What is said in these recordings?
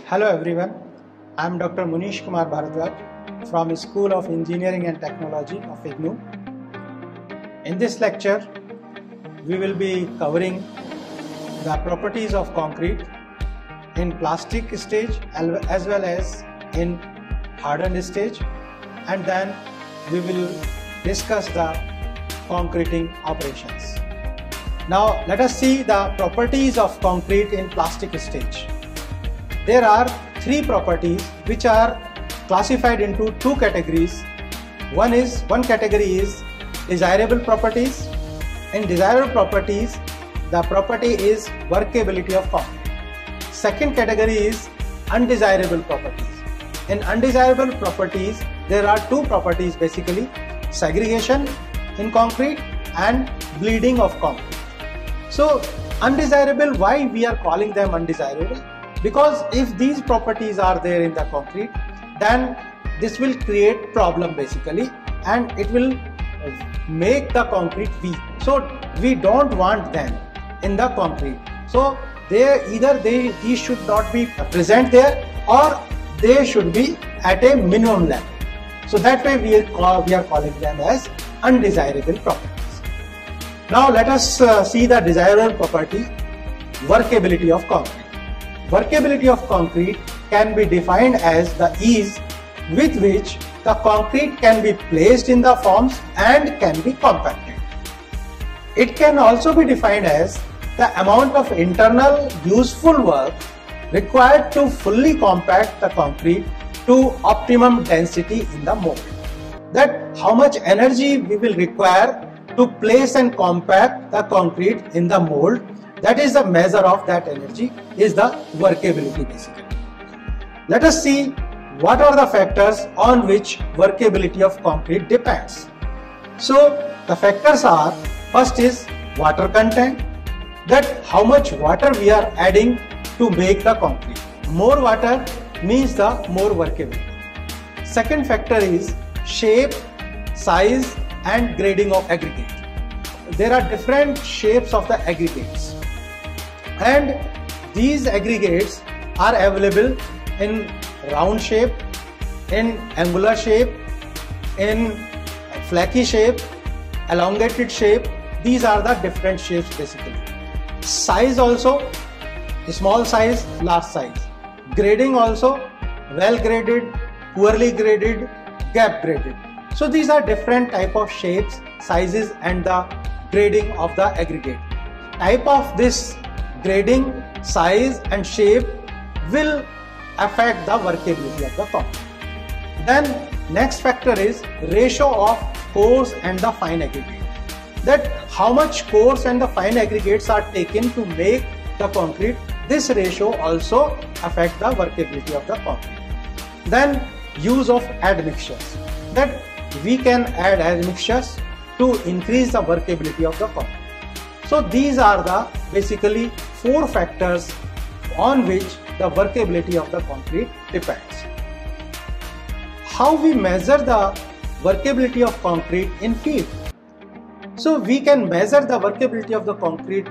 Hello everyone, I am Dr. Munish Kumar Bharadwaj from School of Engineering and Technology of IGNOU. In this lecture, we will be covering the properties of concrete in plastic stage as well as in hardened stage, and then we will discuss the concreting operations. Now let us see the properties of concrete in plastic stage. There are three properties which are classified into two categories. One category is desirable properties. In desirable properties, the property is workability of concrete. Second category is undesirable properties. In undesirable properties, there are two properties basically: segregation in concrete and bleeding of concrete. So undesirable, why we are calling them undesirable? Because if these properties are there in the concrete, then this will create problem basically, and it will make the concrete weak. So we don't want them in the concrete. So these should not be present there, or they should be at a minimum level. So that way we are calling them as undesirable properties. Now let us see the desirable property, workability of concrete. Workability of concrete can be defined as the ease with which the concrete can be placed in the forms and can be compacted. It can also be defined as the amount of internal useful work required to fully compact the concrete to optimum density in the mold. That how much energy we will require to place and compact the concrete in the mold, that is the measure of that energy, is the workability basically. Let us see what are the factors on which workability of concrete depends. So the factors are, first is water content, that how much water we are adding to make the concrete. More water means the more workability. Second factor is shape, size and grading of aggregate. There are different shapes of the aggregates, and these aggregates are available in round shape, in angular shape, in flaky shape, elongated shape. These are the different shapes basically. Size also, small size, large size. Grading also, well graded, poorly graded, gap graded. So these are different type of shapes, sizes and the grading of the aggregate. Type of this grading, size and shape will affect the workability of the concrete. Then next factor is ratio of coarse and the fine aggregate. That how much coarse and the fine aggregates are taken to make the concrete. This ratio also affects the workability of the concrete. Then use of admixtures. That we can add admixtures to increase the workability of the concrete. So these are the basically four factors on which the workability of the concrete depends. How we measure the workability of concrete in field? So we can measure the workability of the concrete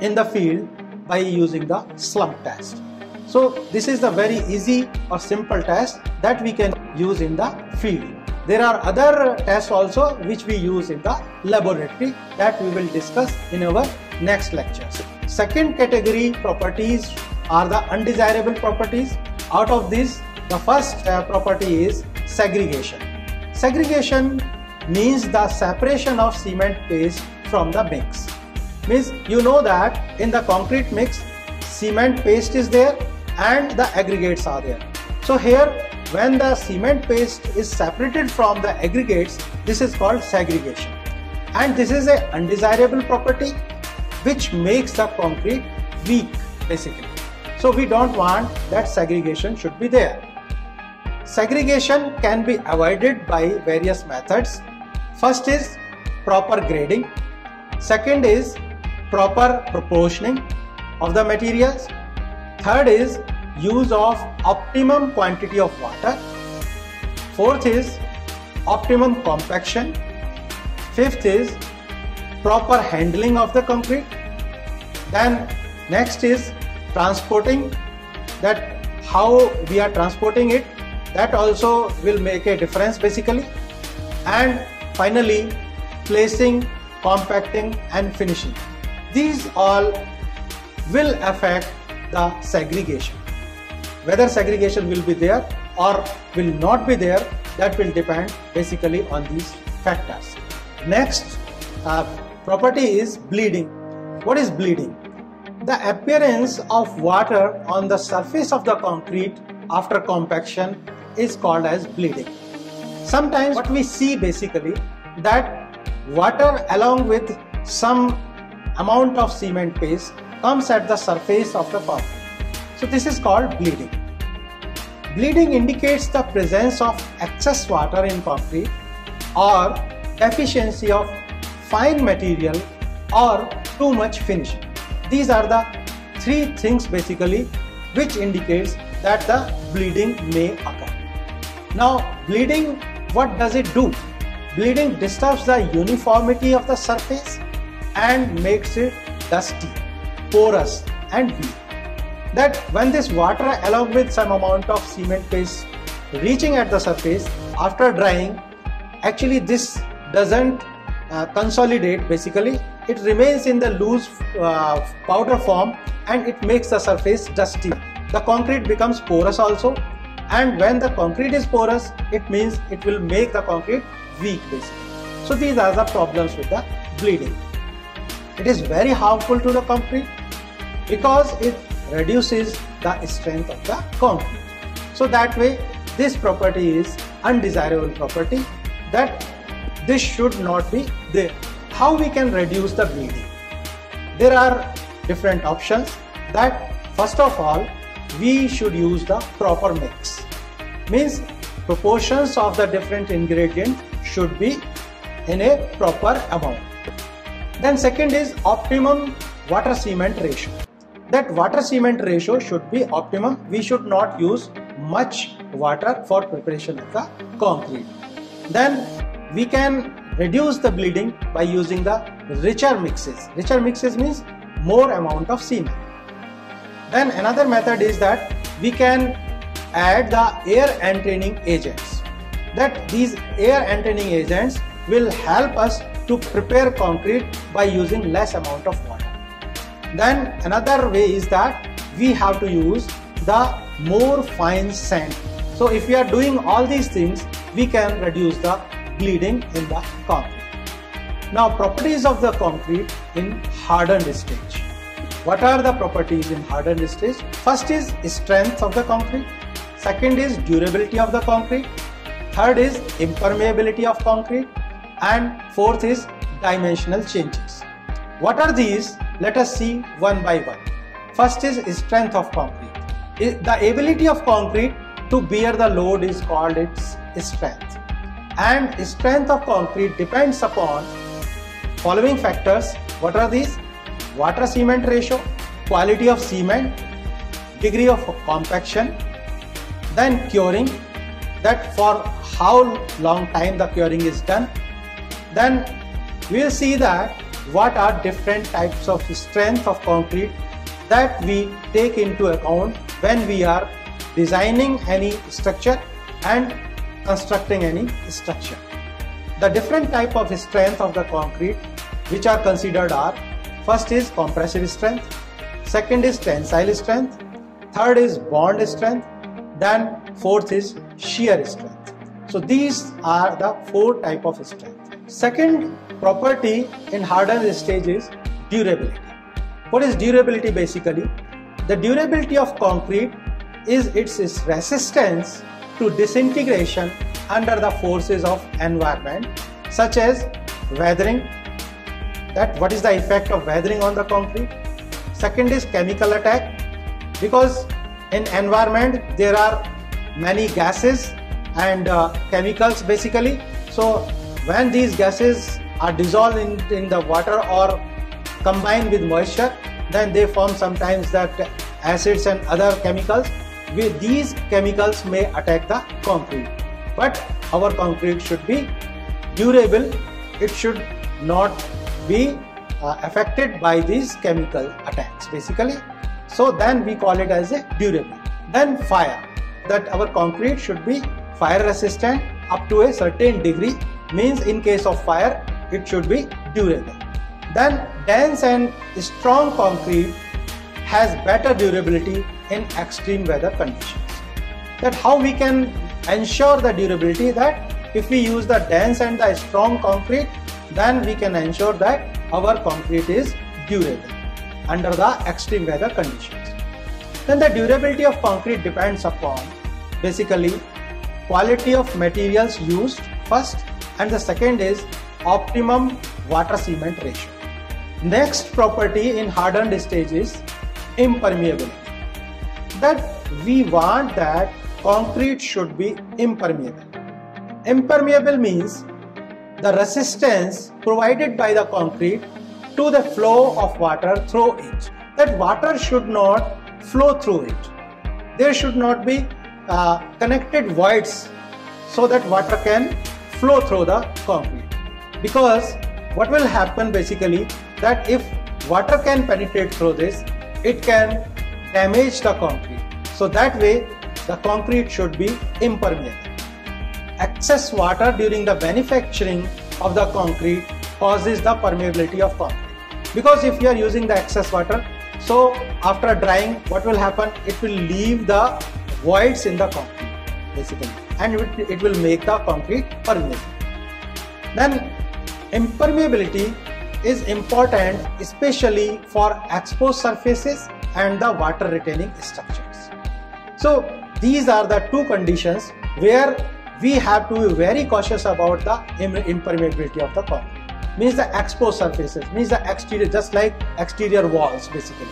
in the field by using the slump test. So this is the very easy or simple test that we can use in the field. There are other tests also which we use in the laboratory that we will discuss in our next lectures. Second category properties are the undesirable properties. Out of this, the first property is segregation. Segregation means the separation of cement paste from the mix. Means you know that in the concrete mix, cement paste is there and the aggregates are there. So here, when the cement paste is separated from the aggregates, this is called segregation. And this is an undesirable property which makes the concrete weak basically. So we don't want that segregation should be there. Segregation can be avoided by various methods. First is proper grading. Second is proper proportioning of the materials. Third is use of optimum quantity of water. Fourth is optimum compaction. Fifth is proper handling of the concrete. Then next is transporting, that how we are transporting it, that also will make a difference basically. And finally placing, compacting and finishing. These all will affect the segregation. Whether segregation will be there or will not be there, that will depend basically on these factors. Next property is bleeding. What is bleeding? The appearance of water on the surface of the concrete after compaction is called as bleeding. Sometimes what we see basically, that water along with some amount of cement paste comes at the surface of the concrete. So this is called bleeding. Bleeding indicates the presence of excess water in concrete or deficiency of fine material or too much finishing. These are the three things basically which indicates that the bleeding may occur. Now bleeding, what does it do? Bleeding disturbs the uniformity of the surface and makes it dusty, porous and weak. That when this water along with some amount of cement paste reaching at the surface after drying, actually this doesn't consolidate basically, it remains in the loose powder form and it makes the surface dusty. The concrete becomes porous also, and when the concrete is porous, it means it will make the concrete weak basically. So these are the problems with the bleeding. It is very harmful to the concrete because it reduces the strength of the concrete. So that way this property is undesirable property, that this should not be there. How we can reduce the bleeding? There are different options. That first of all, we should use the proper mix. Means proportions of the different ingredients should be in a proper amount. Then second is optimum water cement ratio. That water cement ratio should be optimum. We should not use much water for preparation of the concrete. Then we can reduce the bleeding by using the richer mixes. Richer mixes means more amount of cement. Then another method is that we can add the air entraining agents. That these air entraining agents will help us to prepare concrete by using less amount of water. Then another way is that we have to use the more fine sand. So if we are doing all these things, we can reduce the bleeding in the concrete. Now properties of the concrete in hardened stage. What are the properties in hardened stage? First is strength of the concrete. Second is durability of the concrete. Third is impermeability of concrete. And fourth is dimensional changes. What are these? Let us see one by one. First is strength of concrete. The ability of concrete to bear the load is called its strength. And strength of concrete depends upon following factors. What are these? Water cement ratio, quality of cement, degree of compaction, then curing, that for how long time the curing is done. Then we will see that what are different types of strength of concrete that we take into account when we are designing any structure and constructing any structure. The different type of strength of the concrete which are considered are: first is compressive strength, second is tensile strength, third is bond strength, then fourth is shear strength. So these are the four type of strength. Second property in hardened stage is durability. What is durability basically? The durability of concrete is its resistance to disintegration under the forces of environment, such as weathering. That what is the effect of weathering on the concrete? Second is chemical attack, because in environment there are many gases and chemicals basically. So when these gases are dissolved in the water or combined with moisture, then they form sometimes that acids and other chemicals. These chemicals may attack the concrete, but our concrete should be durable. It should not be affected by these chemical attacks basically. So then we call it as a durable. Then fire, that our concrete should be fire resistant up to a certain degree, means in case of fire it should be durable. Then dense and strong concrete has better durability in extreme weather conditions. That how we can ensure the durability, that if we use the dense and the strong concrete, then we can ensure that our concrete is durable under the extreme weather conditions. Then the durability of concrete depends upon basically quality of materials used first, and the second is optimum water cement ratio. Next property in hardened stage is impermeability. That we want that concrete should be impermeable. Impermeable means the resistance provided by the concrete to the flow of water through it. That water should not flow through it. There should not be connected voids so that water can flow through the concrete. Because what will happen basically, that if water can penetrate through this, it can damage the concrete. So that way the concrete should be impermeable. Excess water during the manufacturing of the concrete causes the permeability of concrete. Because if you are using the excess water, so after drying, what will happen? It will leave the voids in the concrete basically, and it will make the concrete permeable. Then impermeability is important especially for exposed surfaces and the water retaining structures. So these are the two conditions where we have to be very cautious about the impermeability of the concrete. Means the exposed surfaces, means the exterior, just like exterior walls basically.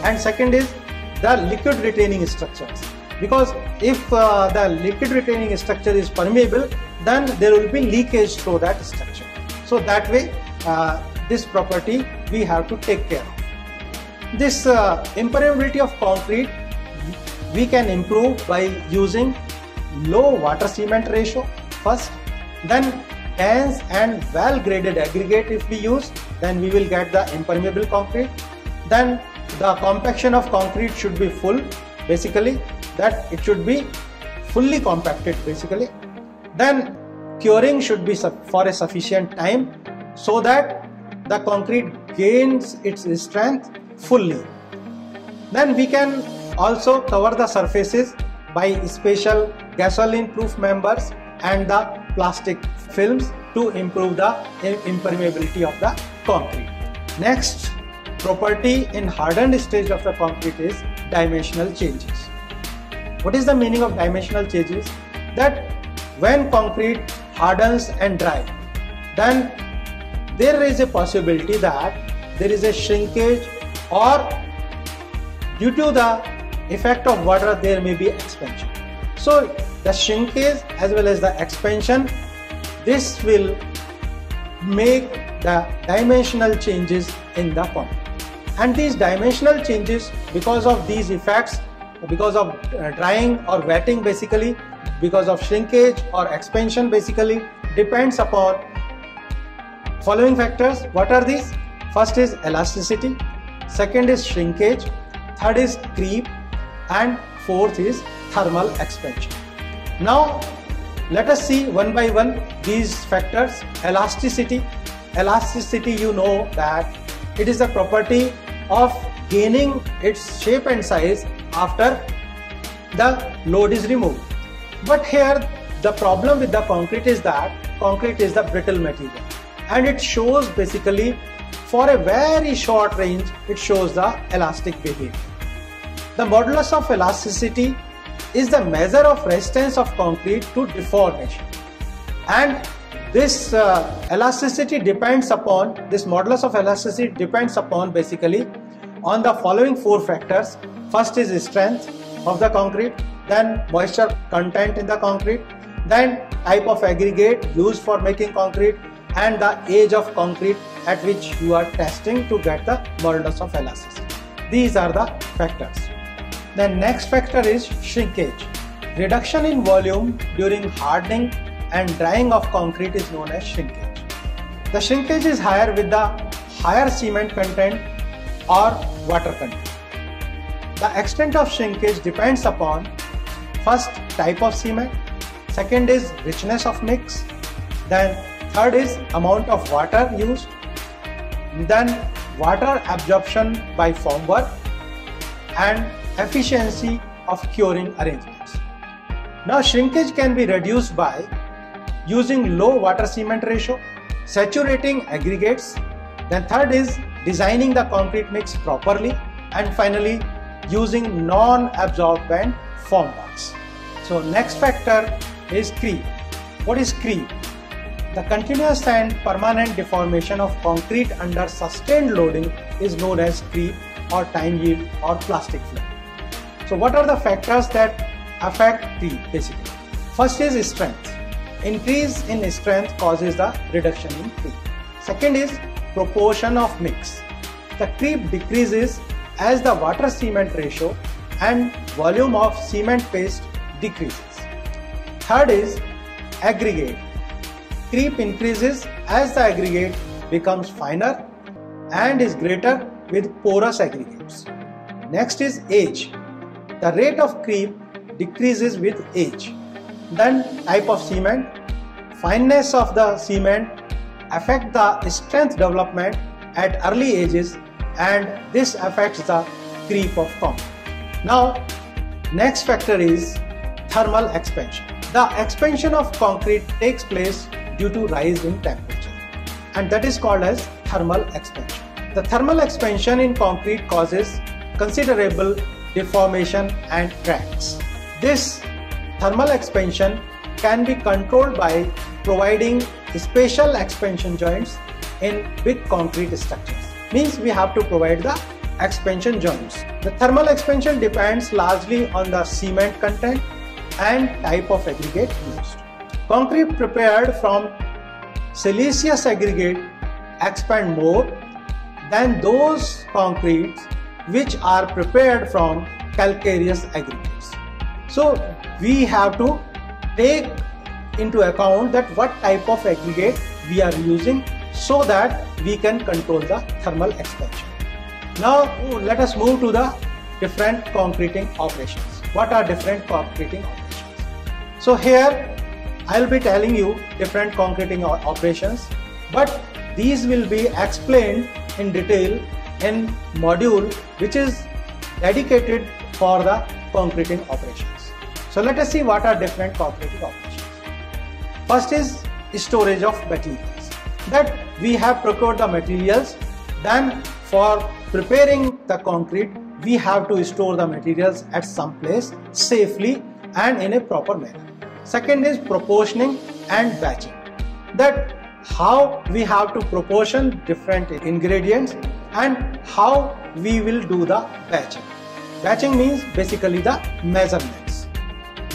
And second is the liquid retaining structures, because if the liquid retaining structure is permeable, then there will be leakage through that structure. So that way this property we have to take care of. This impermeability of concrete we can improve by using low water cement ratio first, then dense and well graded aggregate if we use, then we will get the impermeable concrete. Then the compaction of concrete should be full basically, that it should be fully compacted basically. Then curing should be for a sufficient time so that the concrete gains its strength fully. Then we can also cover the surfaces by special gasoline proof members and the plastic films to improve the impermeability of the concrete. Next property in hardened stage of the concrete is dimensional changes. What is the meaning of dimensional changes? That when concrete hardens and dries, then there is a possibility that there is a shrinkage, or due to the effect of water there may be expansion. So the shrinkage as well as the expansion, this will make the dimensional changes in the concrete. And these dimensional changes, because of these effects, because of drying or wetting basically, because of shrinkage or expansion basically, depends upon following factors. What are these? First is elasticity, second is shrinkage, third is creep, and fourth is thermal expansion. Now let us see one by one these factors. Elasticity. Elasticity, you know that it is a property of gaining its shape and size after the load is removed. But here the problem with the concrete is that concrete is the brittle material, and it shows basically for a very short range it shows the elastic behavior. The modulus of elasticity is the measure of resistance of concrete to deformation, and this elasticity depends upon, this modulus of elasticity depends upon basically on the following four factors. First is strength of the concrete, then moisture content in the concrete, then type of aggregate used for making concrete, and the age of concrete at which you are testing to get the modulus of elasticity. These are the factors. The next factor is shrinkage. Reduction in volume during hardening and drying of concrete is known as shrinkage. The shrinkage is higher with the higher cement content or water content. The extent of shrinkage depends upon first type of cement, second is richness of mix, then third is amount of water used, then water absorption by formwork, and efficiency of curing arrangements. Now shrinkage can be reduced by using low water cement ratio, saturating aggregates, then third is designing the concrete mix properly, and finally using non-absorbent formworks. So next factor is creep. What is creep? The continuous and permanent deformation of concrete under sustained loading is known as creep or time yield or plastic flow. So what are the factors that affect creep basically? First is strength. Increase in strength causes the reduction in creep. Second is proportion of mix. The creep decreases as the water cement ratio and volume of cement paste decreases. Third is aggregate. Creep increases as the aggregate becomes finer and is greater with porous aggregates. Next is age. The rate of creep decreases with age. Then type of cement. Fineness of the cement affect the strength development at early ages, and this affects the creep of concrete. Now next factor is thermal expansion. The expansion of concrete takes place due to rise in temperature, and that is called as thermal expansion. The thermal expansion in concrete causes considerable deformation and cracks. This thermal expansion can be controlled by providing special expansion joints in big concrete structures. Means we have to provide the expansion joints. The thermal expansion depends largely on the cement content and type of aggregate used. Concrete prepared from siliceous aggregate expand more than those concretes which are prepared from calcareous aggregates. So we have to take into account that what type of aggregate we are using so that we can control the thermal expansion. Now let us move to the different concreting operations. What are different concreting operations? So here I will be telling you different concreting operations, but these will be explained in detail in module which is dedicated for the concreting operations. So let us see what are different concreting operations. First is storage of materials. That we have procured the materials, then for preparing the concrete we have to store the materials at some place safely and in a proper manner. Second is proportioning and batching. That how we have to proportion different ingredients and how we will do the batching. Batching means basically the measurements.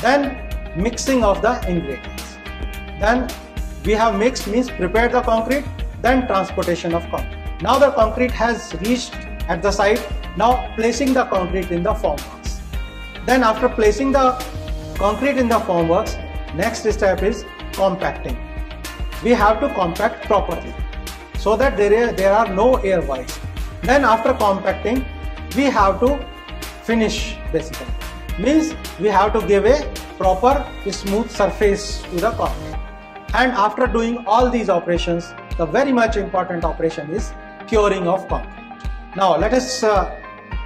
Then mixing of the ingredients. Then we have mixed means prepared the concrete, then transportation of concrete. Now the concrete has reached at the site, now placing the concrete in the formworks. Then after placing the concrete in the formworks, next step is compacting. We have to compact properly so that there are no air voids. Then after compacting, we have to finish basically. Means we have to give a proper smooth surface to the concrete. And after doing all these operations, the very much important operation is curing of concrete. Now let us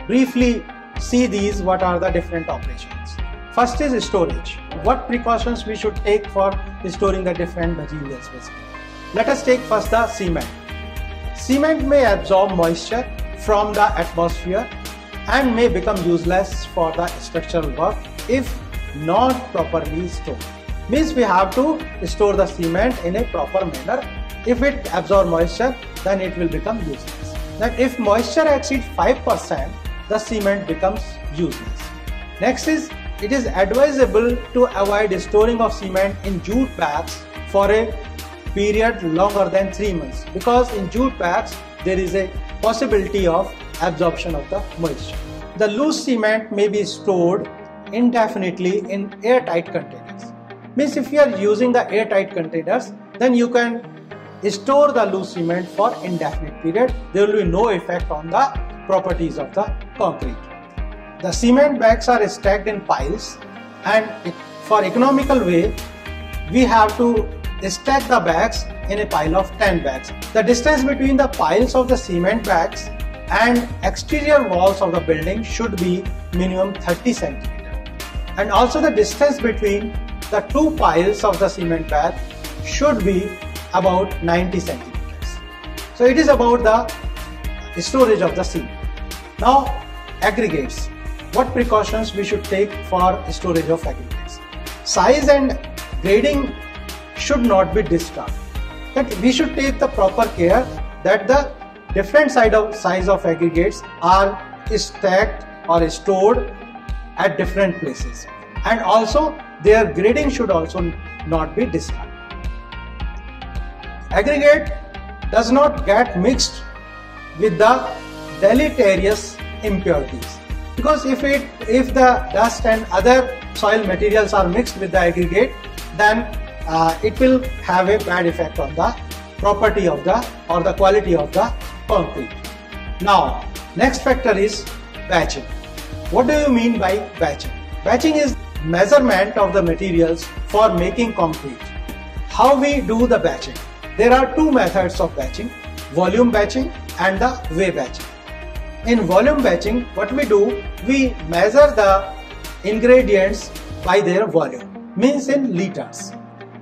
briefly see these, what are the different operations. First is storage. What precautions we should take for storing the different materials basically. Let us take first the cement. Cement may absorb moisture from the atmosphere and may become useless for the structural work if not properly stored. Means we have to store the cement in a proper manner. If it absorbs moisture, then it will become useless. Then if moisture exceeds 5%, the cement becomes useless. Next is it is advisable to avoid storing of cement in jute bags for a period longer than 3 months, because in jute bags there is a possibility of absorption of the moisture. The loose cement may be stored indefinitely in airtight containers. Means if you are using the airtight containers, then you can store the loose cement for indefinite period. There will be no effect on the properties of the concrete. The cement bags are stacked in piles, and for economical way we have to stack the bags in a pile of 10 bags. The distance between the piles of the cement bags and exterior walls of the building should be minimum 30 centimeters. And also the distance between the two piles of the cement bag should be about 90 centimeters. So it is about the storage of the cement. Now aggregates. What precautions we should take for storage of aggregates? Size and grading should not be disturbed. But we should take the proper care that the different size of aggregates are stacked or stored at different places, and also their grading should also not be disturbed. Aggregate does not get mixed with the deleterious impurities, because if the dust and other soil materials are mixed with the aggregate, then it will have a bad effect on the property of the or the quality of the concrete. Now next factor is batching. What do you mean by batching? Batching is measurement of the materials for making concrete. How we do the batching? There are two methods of batching: volume batching and the weigh batching. In volume batching, what we do, we measure the ingredients by their volume, means in liters.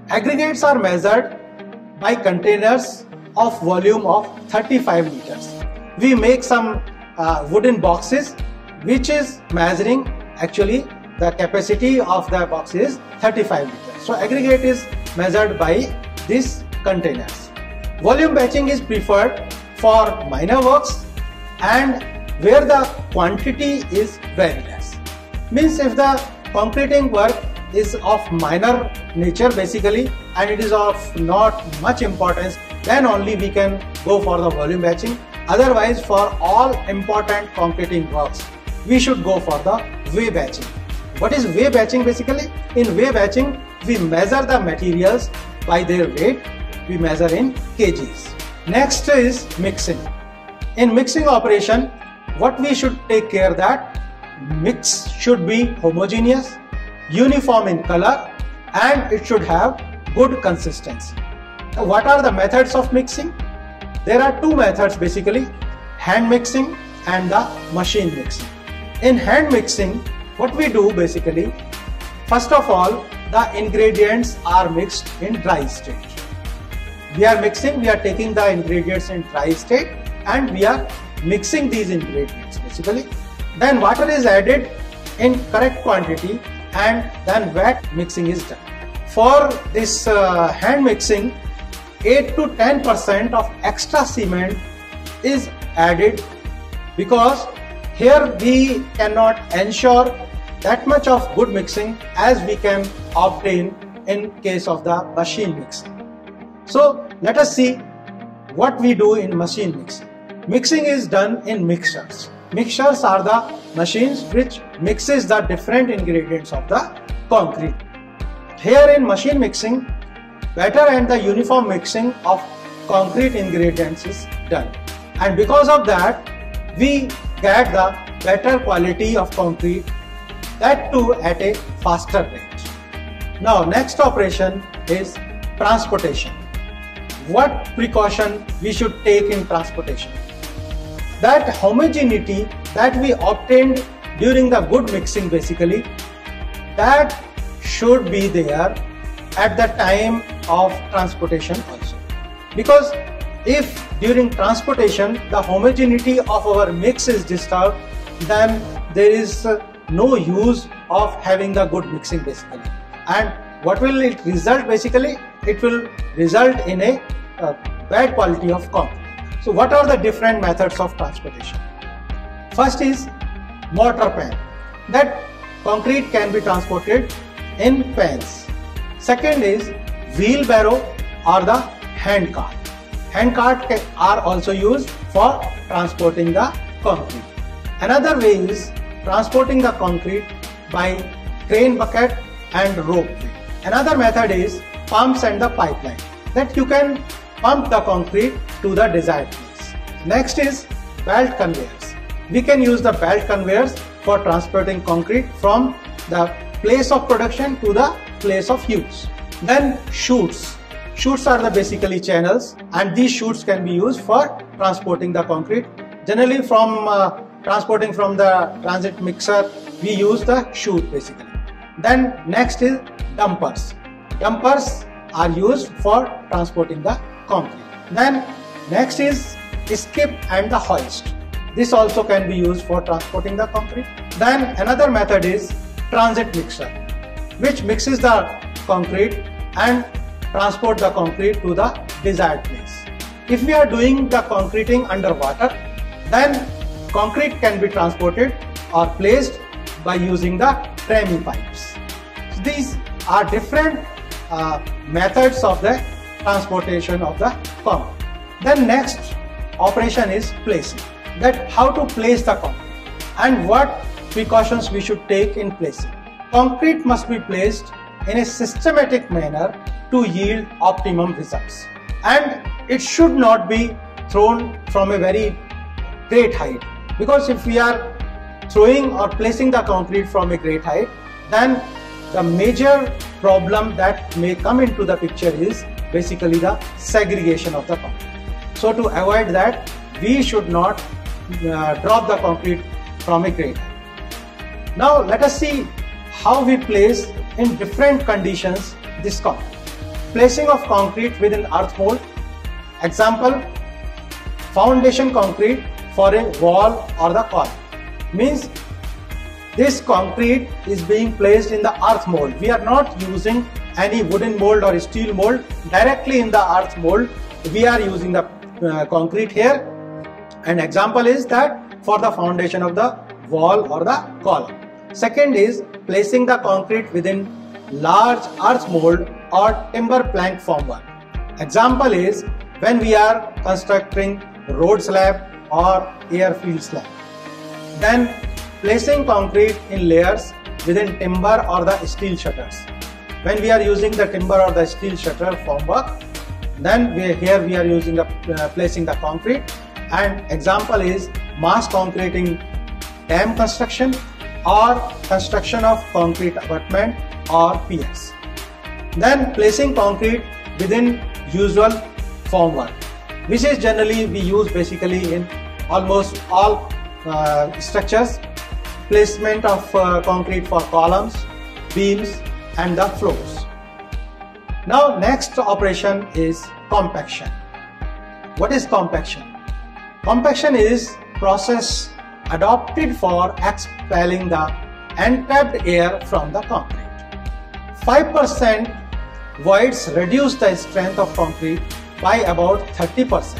Aggregates are measured by containers of volume of 35 liters. We make some wooden boxes which is measuring actually the capacity of the box is 35 liters. So aggregate is measured by these containers. Volume batching is preferred for minor works and where the quantity is very less. Means if the concreting work is of minor nature basically and it is of not much importance, then only we can go for the volume batching. Otherwise, for all important concreting works, we should go for the weigh batching. What is weigh batching basically? In weigh batching, we measure the materials by their weight. We measure in kgs. Next is mixing. In mixing operation, what we should take care that mix should be homogeneous, uniform in color, and it should have good consistency. What are the methods of mixing? There are two methods basically: hand mixing and the machine mixing. In hand mixing, what we do basically, first of all, the ingredients are mixed in dry state. We are taking the ingredients in dry state and we are mixing these ingredients basically. Then water is added in correct quantity and then wet mixing is done. For this hand mixing, 8 to 10% of extra cement is added because here we cannot ensure that much of good mixing as we can obtain in case of the machine mixing. So let us see what we do in machine mixing. Mixing is done in mixers. Mixers are the machines which mixes the different ingredients of the concrete. Here in machine mixing, better and the uniform mixing of concrete ingredients is done, and because of that we get the better quality of concrete, that too at a faster rate. Now next operation is transportation. What precaution we should take in transportation? That homogeneity that we obtained during the good mixing basically, that should be there at the time of transportation also. Because if during transportation the homogeneity of our mix is disturbed, then there is no use of having the good mixing basically. And what will it result basically? It will result in a bad quality of concrete. So what are the different methods of transportation? First is mortar pen. That concrete can be transported in pans. Second is wheelbarrow or the hand cart. Hand cart are also used for transporting the concrete. Another way is transporting the concrete by crane bucket and rope. Another method is pumps and the pipeline, that you can pump the concrete to the desired place. Next is belt conveyors. We can use the belt conveyors for transporting concrete from the place of production to the place of use. Then chutes. Chutes are the basically channels, and these chutes can be used for transporting the concrete. Generally from transporting from the transit mixer, we use the chute basically. Then next is dumpers. Dumpers are used for transporting the concrete. Then next is skip and the hoist. This also can be used for transporting the concrete. Then another method is transit mixer, which mixes the concrete and transport the concrete to the desired place. If we are doing the concreting underwater, then concrete can be transported or placed by using the Tremie pipes. So these are different methods of the transportation of the concrete. Then next operation is placing. That how to place the concrete and what precautions we should take in placing. Concrete must be placed in a systematic manner to yield optimum results, and it should not be thrown from a very great height, because if we are throwing or placing the concrete from a great height, then the major problem that may come into the picture is basically the segregation of the concrete. So to avoid that, we should not drop the concrete from a great height. Now let us see how we place in different conditions this concrete. Placing of concrete within earth mold. Example, foundation concrete for a wall or the column. Means this concrete is being placed in the earth mold. We are not using any wooden mold or steel mold. Directly in the earth mold, we are using the concrete here. An example is that for the foundation of the wall or the column. Second is placing the concrete within large earth mold or timber plank formwork. Example is when we are constructing road slab or airfield slab. Then placing concrete in layers within timber or the steel shutters. When we are using the timber or the steel shutter formwork, then here we are using the placing the concrete. And example is mass concreting dam construction or construction of concrete abutment or piers. Then placing concrete within usual formwork, which is generally we use basically in almost all structures. Placement of concrete for columns, beams and the floors. Now next operation is compaction. What is compaction? Compaction is process adopted for expelling the entrapped air from the concrete. 5% voids reduce the strength of concrete by about 30%.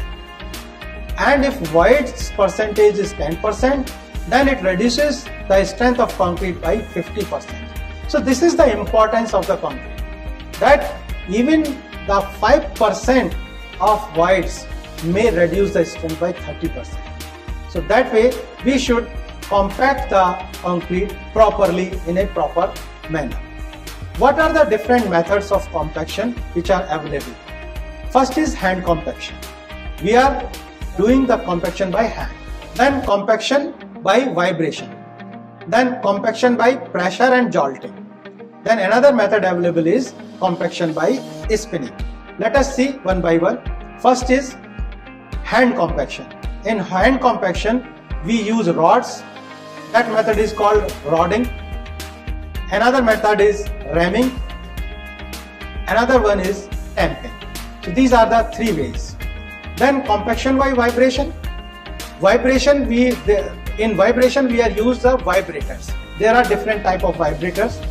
And if voids percentage is 10%, then it reduces the strength of concrete by 50%. So this is the importance of the concrete, that even the 5% of voids may reduce the strength by 30%. So that way we should compact the concrete properly in a proper manner. What are the different methods of compaction which are available? First is hand compaction. We are doing the compaction by hand. Then compaction by vibration. Then compaction by pressure and jolting. Then another method available is compaction by spinning. Let us see one by one. First is hand compaction. In hand compaction, we use rods. That method is called rodding. Another method is ramming. Another one is tamping. So these are the three ways. Then compaction by vibration. In vibration we are used the vibrators. There are different type of vibrators.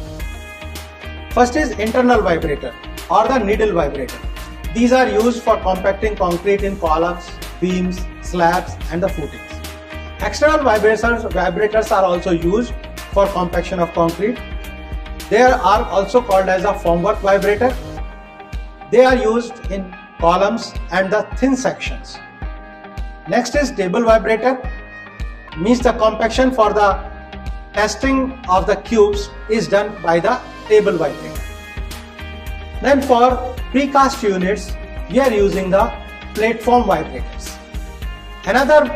First is internal vibrator or the needle vibrator. These are used for compacting concrete in columns, beams, slabs and the footings. External vibrators are also used for compaction of concrete. They are also called as a formwork vibrator. They are used in columns and the thin sections. Next is table vibrator, means the compaction for the testing of the cubes is done by the table vibrator. Then for precast units, we are using the platform vibrators. Another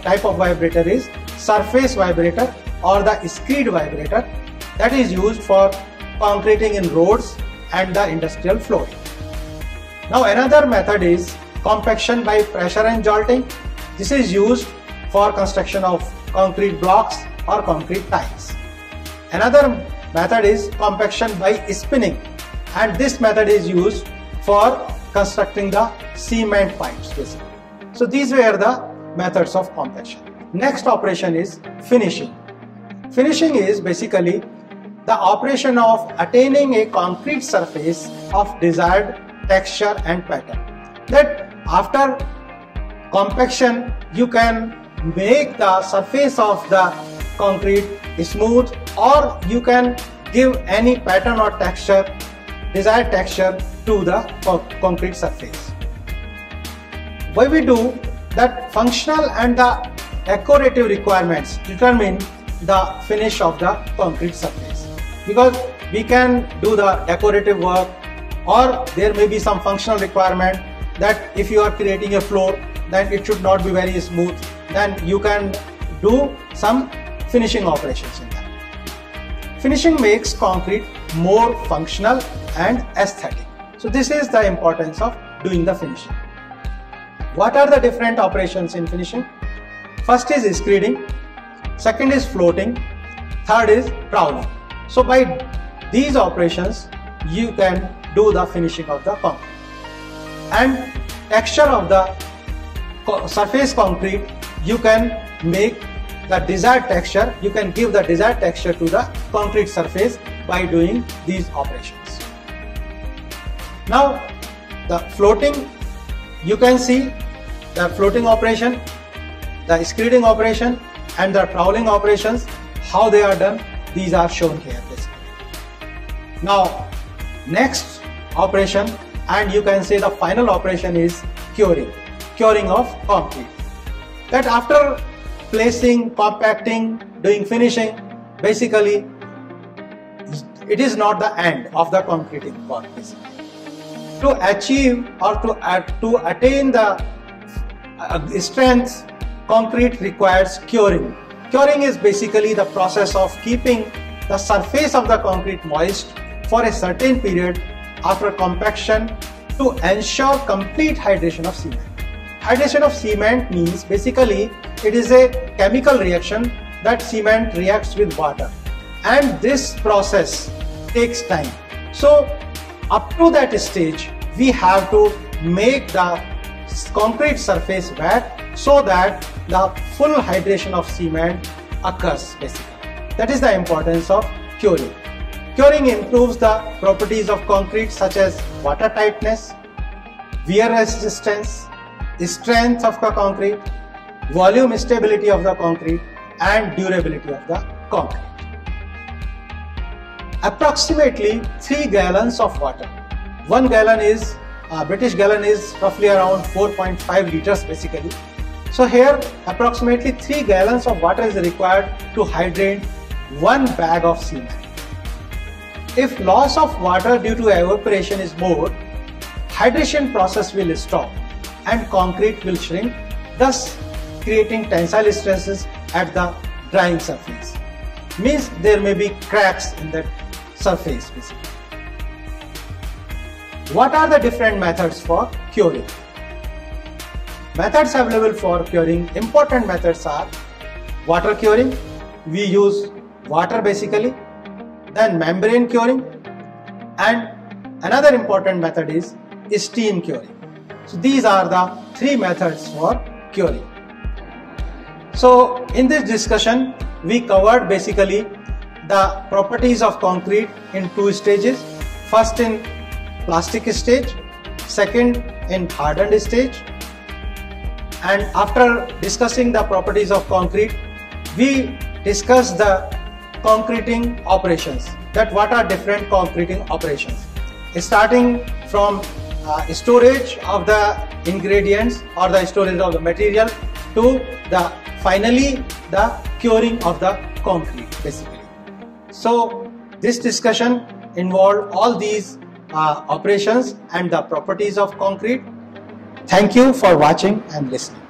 type of vibrator is surface vibrator or the screed vibrator, that is used for concreting in roads and the industrial flooring. Now another method is compaction by pressure and jolting. This is used for construction of concrete blocks or concrete tiles. Another method is compaction by spinning, and this method is used for constructing the cement pipes basically. So these were the methods of compaction. Next operation is finishing. Finishing is basically the operation of attaining a concrete surface of desired texture and pattern. That after compaction you can make the surface of the concrete smooth, or you can give any pattern or texture, desired texture to the concrete surface. Why we do that? Functional and the decorative requirements determine the finish of the concrete surface, because we can do the decorative work, or there may be some functional requirement that if you are creating a floor, then it should not be very smooth, then you can do some finishing operations in that. Finishing makes concrete more functional and aesthetic. So this is the importance of doing the finishing. What are the different operations in finishing? First is screeding, second is floating, third is troweling. So by these operations you can do the finishing of the concrete. And texture of the surface concrete, you can make the desired texture, you can give the desired texture to the concrete surface by doing these operations. Now the floating, you can see the floating operation, the screeding operation and the troweling operations, how they are done, these are shown here basically. Now next operation, and you can say the final operation, is curing of concrete. That after placing, compacting, doing finishing, basically it is not the end of the concreting work basically. To achieve or to attain the strength, concrete requires curing. Curing is basically the process of keeping the surface of the concrete moist for a certain period after compaction to ensure complete hydration of cement. Hydration of cement means basically it is a chemical reaction that cement reacts with water, and this process takes time. So up to that stage we have to make the concrete surface wet so that the full hydration of cement occurs basically. That is the importance of curing. Curing improves the properties of concrete such as water tightness, wear resistance, strength of the concrete, volume stability of the concrete and durability of the concrete. Approximately 3 gallons of water. 1 gallon is, British gallon is roughly around 4.5 liters basically. So here approximately 3 gallons of water is required to hydrate 1 bag of cement. If loss of water due to evaporation is more, hydration process will stop and concrete will shrink, thus creating tensile stresses at the drying surface. Means there may be cracks in that surface basically. What are the different methods for curing? Methods available for curing, important methods are water curing, we use water basically, then membrane curing, and another important method is steam curing. So these are the 3 methods for curing. So in this discussion we covered basically the properties of concrete in 2 stages. First in plastic stage, second in hardened stage. And after discussing the properties of concrete, we discussed the concreting operations. That what are different concreting operations? Starting from storage of the ingredients or the storage of the material to the finally the curing of the concrete basically. So this discussion involved all these operations and the properties of concrete. Thank you for watching and listening.